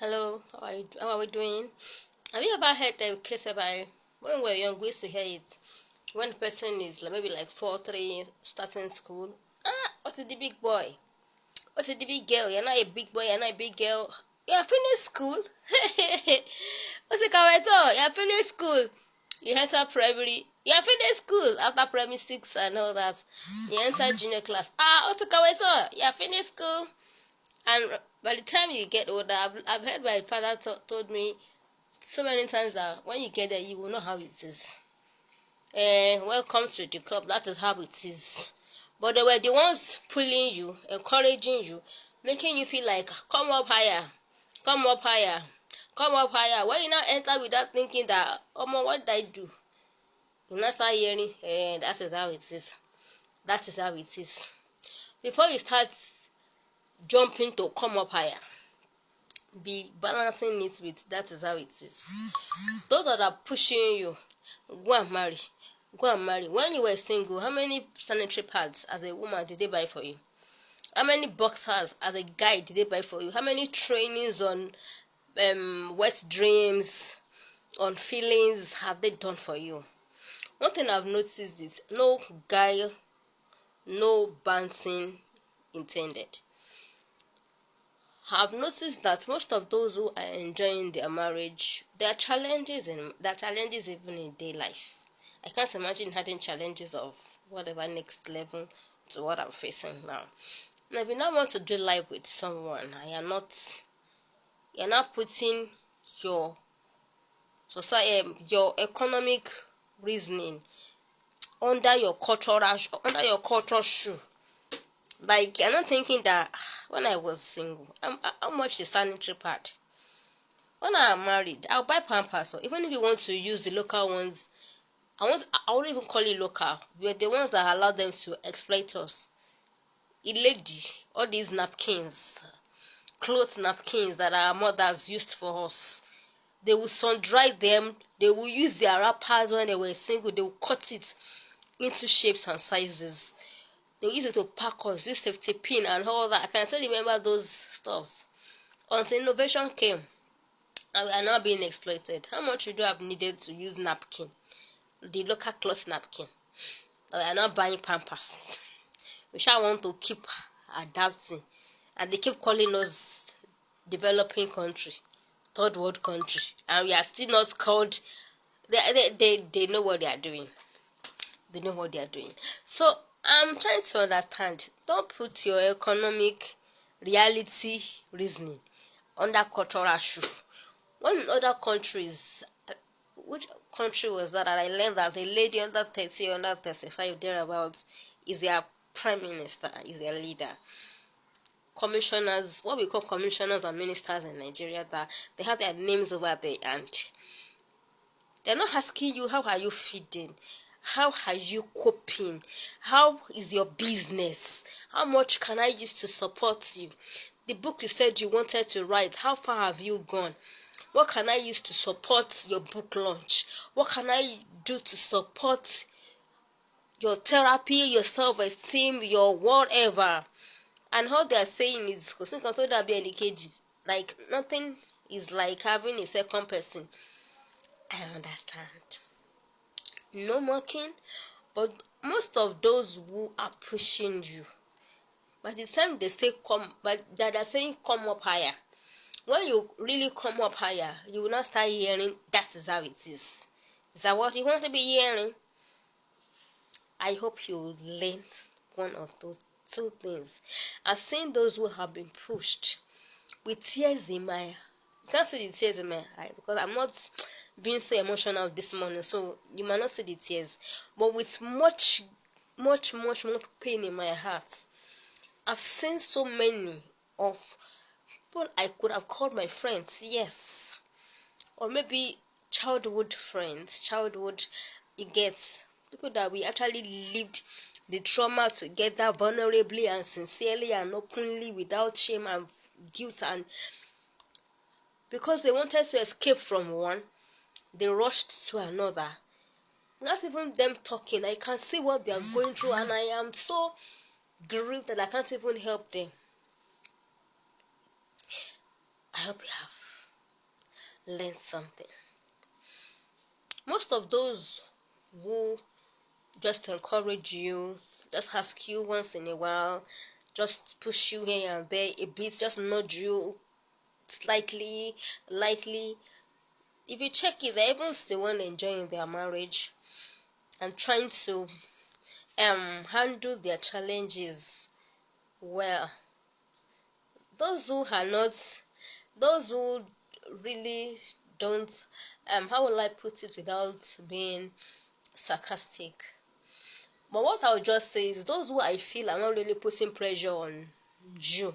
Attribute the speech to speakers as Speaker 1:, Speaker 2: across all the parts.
Speaker 1: Hello, how are we doing? Have you ever heard the case about when we were young? We used to hear it when the person is maybe like 4, 3, starting school. What's the big boy? What's the big girl? You're not a big boy. You're not a big girl. You're finished school. What's the career? You're finished school. You enter primary. You're finished school after primary 6 and all that. You enter junior class. What's the career? You're finished school. And by the time you get older, I've heard my father told me so many times that when you get there, you will know how it is. Welcome to the club. That is how it is. But they were the ones pulling you, encouraging you, making you feel like, come up higher, come up higher, come up higher. When you now enter without thinking that, oh man, what did I do? You now start hearing, that is how it is. That is how it is. Before you start jumping to come up higher, be balancing it with that is how it is. Those that are pushing you, go and marry. Go and marry. When you were single, how many sanitary pads as a woman did they buy for you? How many boxers as a guy did they buy for you? How many trainings on wet dreams, on feelings have they done for you? One thing I've noticed is no guile, no bouncing intended. I've noticed that most of those who are enjoying their marriage, there are challenges even in day life. I can't imagine having challenges of whatever next level to what I'm facing now. Now, if you now want to do life with someone, you're not putting your society, your economic reasoning under your cultural shoe. Like, you're not thinking that when I was single, how much is sanitary pad? When I am married, I'll buy pampers. Or even if you want to use the local ones, I won't even call it local. We're the ones that allow them to exploit us. A lady, all these napkins, cloth napkins that our mothers used for us, they will sun dry them. They will use their wrappers when they were single. They will cut it into shapes and sizes. They use it to pack us, use safety pin and all that. I can still remember those stuffs. Until innovation came and we are now being exploited. How much would you have needed to use napkin? The local cloth napkin. We are not buying pampers. We shall want to keep adapting. And they keep calling us developing country, third world country. And we are still not called. They know what they are doing. They know what they are doing. So I'm trying to understand. Don't put your economic reality reasoning under cultural shoe. When in other countries, which country was that I learned that a lady under 30, under 35, thereabouts, is their prime minister, is their leader. Commissioners, what we call commissioners and ministers in Nigeria, that they have their names over there, and they're not asking you how are you feeding. How are you coping? How is your business? How much can I use to support you? The book you said you wanted to write, how far have you gone? What can I use to support your book launch? What can I do to support your therapy, your self-esteem, your whatever? And all they are saying is, like nothing is like having a second person. I understand. No mocking, but most of those who are pushing you, by the time they say come, but that they're saying come up higher, when you really come up higher, you will not start hearing that is how it is. Is that what you want to be hearing? I hope you learn one or two things. I've seen those who have been pushed with tears in my eye. You can't see the tears in my eye because I'm not being so emotional this morning, so you might not see the tears, but with much more pain in my heart. I've seen so many of people I could have called my friends, yes, or maybe childhood friends, you get, people that we actually lived the trauma together vulnerably and sincerely and openly without shame and guilt, and because they wanted to escape from one, they rushed to another. Not even them talking, I can see what they are going through, and I am so grieved that I can't even help them. I hope you have learn something. Most of those who just encourage you, just ask you once in a while, just push you here and there a bit, just nudge you slightly, lightly. If you check it, they're even still one enjoying their marriage and trying to handle their challenges well. Those who are not, those who really don't, how will I put it without being sarcastic? But what I'll just say is those who I feel are not really putting pressure on you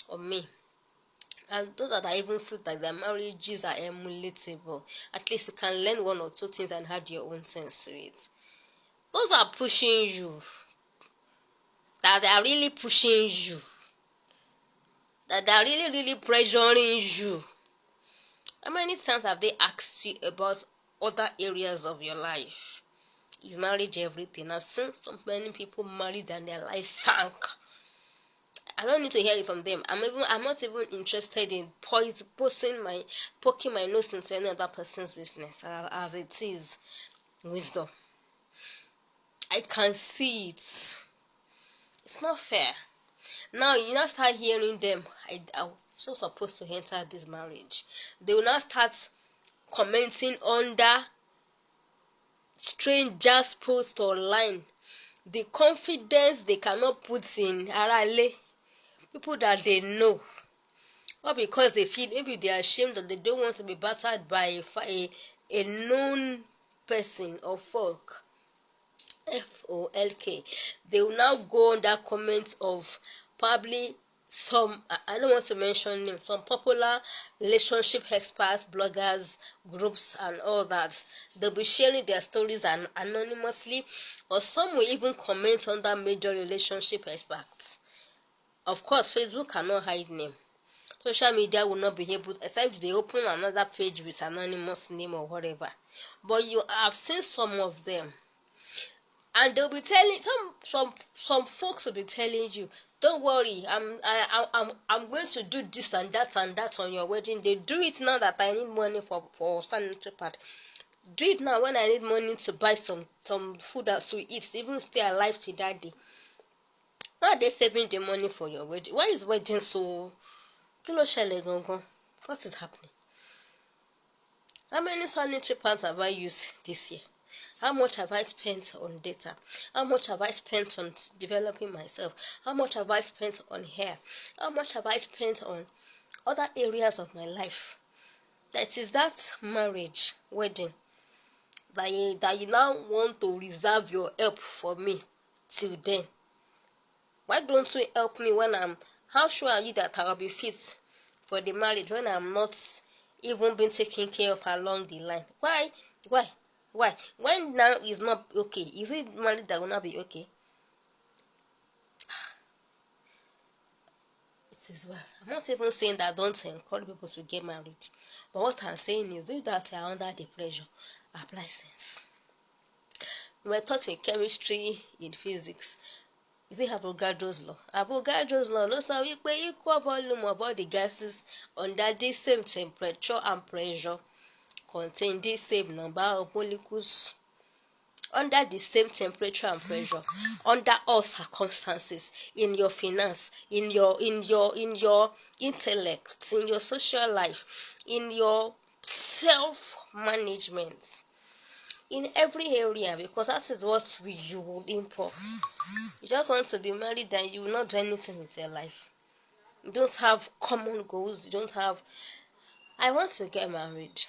Speaker 1: or me, and those that I even feel that their marriages are emulatable, at least you can learn one or two things and add your own sense to it. Those are pushing you, that they are really pushing you, that they are really, really pressuring you. How many times have they asked you about other areas of your life? Is marriage everything? I've seen so many people married and their life sank. I don't need to hear it from them. I'm not even interested in poking my nose into any other person's business, as it is wisdom. I can see it. It's not fair. Now you now start hearing them. I'm so supposed to enter this marriage. They will now start commenting under strangers' posts online. The confidence they cannot put in arale, people that they know, or because they feel maybe they are ashamed that they don't want to be battered by a known person or folk. FOLK. They will now go under comments of probably some, I don't want to mention names, some popular relationship experts, bloggers, groups, and all that. They'll be sharing their stories anonymously, or some will even comment under major relationship experts. Of course, Facebook cannot hide name. Social media will not be able to, except they open another page with anonymous name or whatever. But you have seen some of them, and they'll be telling some folks will be telling you, don't worry, I'm going to do this and that on your wedding. They do it now that I need money for sanitary pad. Do it now when I need money to buy some food to eat, even stay alive till that day. Why are they saving the money for your wedding? Why is wedding so kilo shele gongon? What is happening? How many sanitary pads have I used this year? How much have I spent on data? How much have I spent on developing myself? How much have I spent on hair? How much have I spent on other areas of my life? That is that marriage, wedding, that you now want to reserve your help for me till then. Why don't you help me when how sure are you that I will be fit for the marriage when I'm not even being taken care of along the line? Why? When now is not okay, is it marriage that will not be okay? It is well. I'm not even saying that don't encourage people to get married. But what I'm saying is, do that you are under the pressure, apply sense. We were taught in chemistry, in physics. Is it Avogadro's law? Avogadro's law ló sọ wípé equal volume of all the gases under the same temperature and pressure contain the same number of molecules under the same temperature and pressure, under all circumstances, in your finance, in your intellect, in your social life, in your self-management, in every area, because that is what you would import. You just want to be married and you will not do anything with your life. You don't have common goals. You don't have, I want to get married.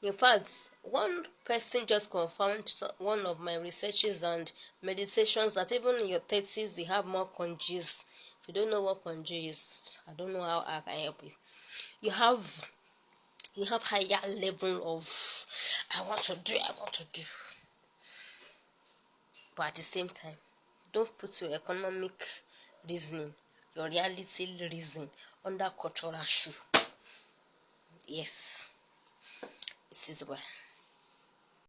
Speaker 1: In fact, one person just confirmed one of my researches and meditations that even in your 30s you have more congees. If you don't know what congees is, I don't know how I can help you. You have higher level of I want to do. But at the same time, don't put your economic reasoning, your reality reason under cultural shoe. Yes, it is well.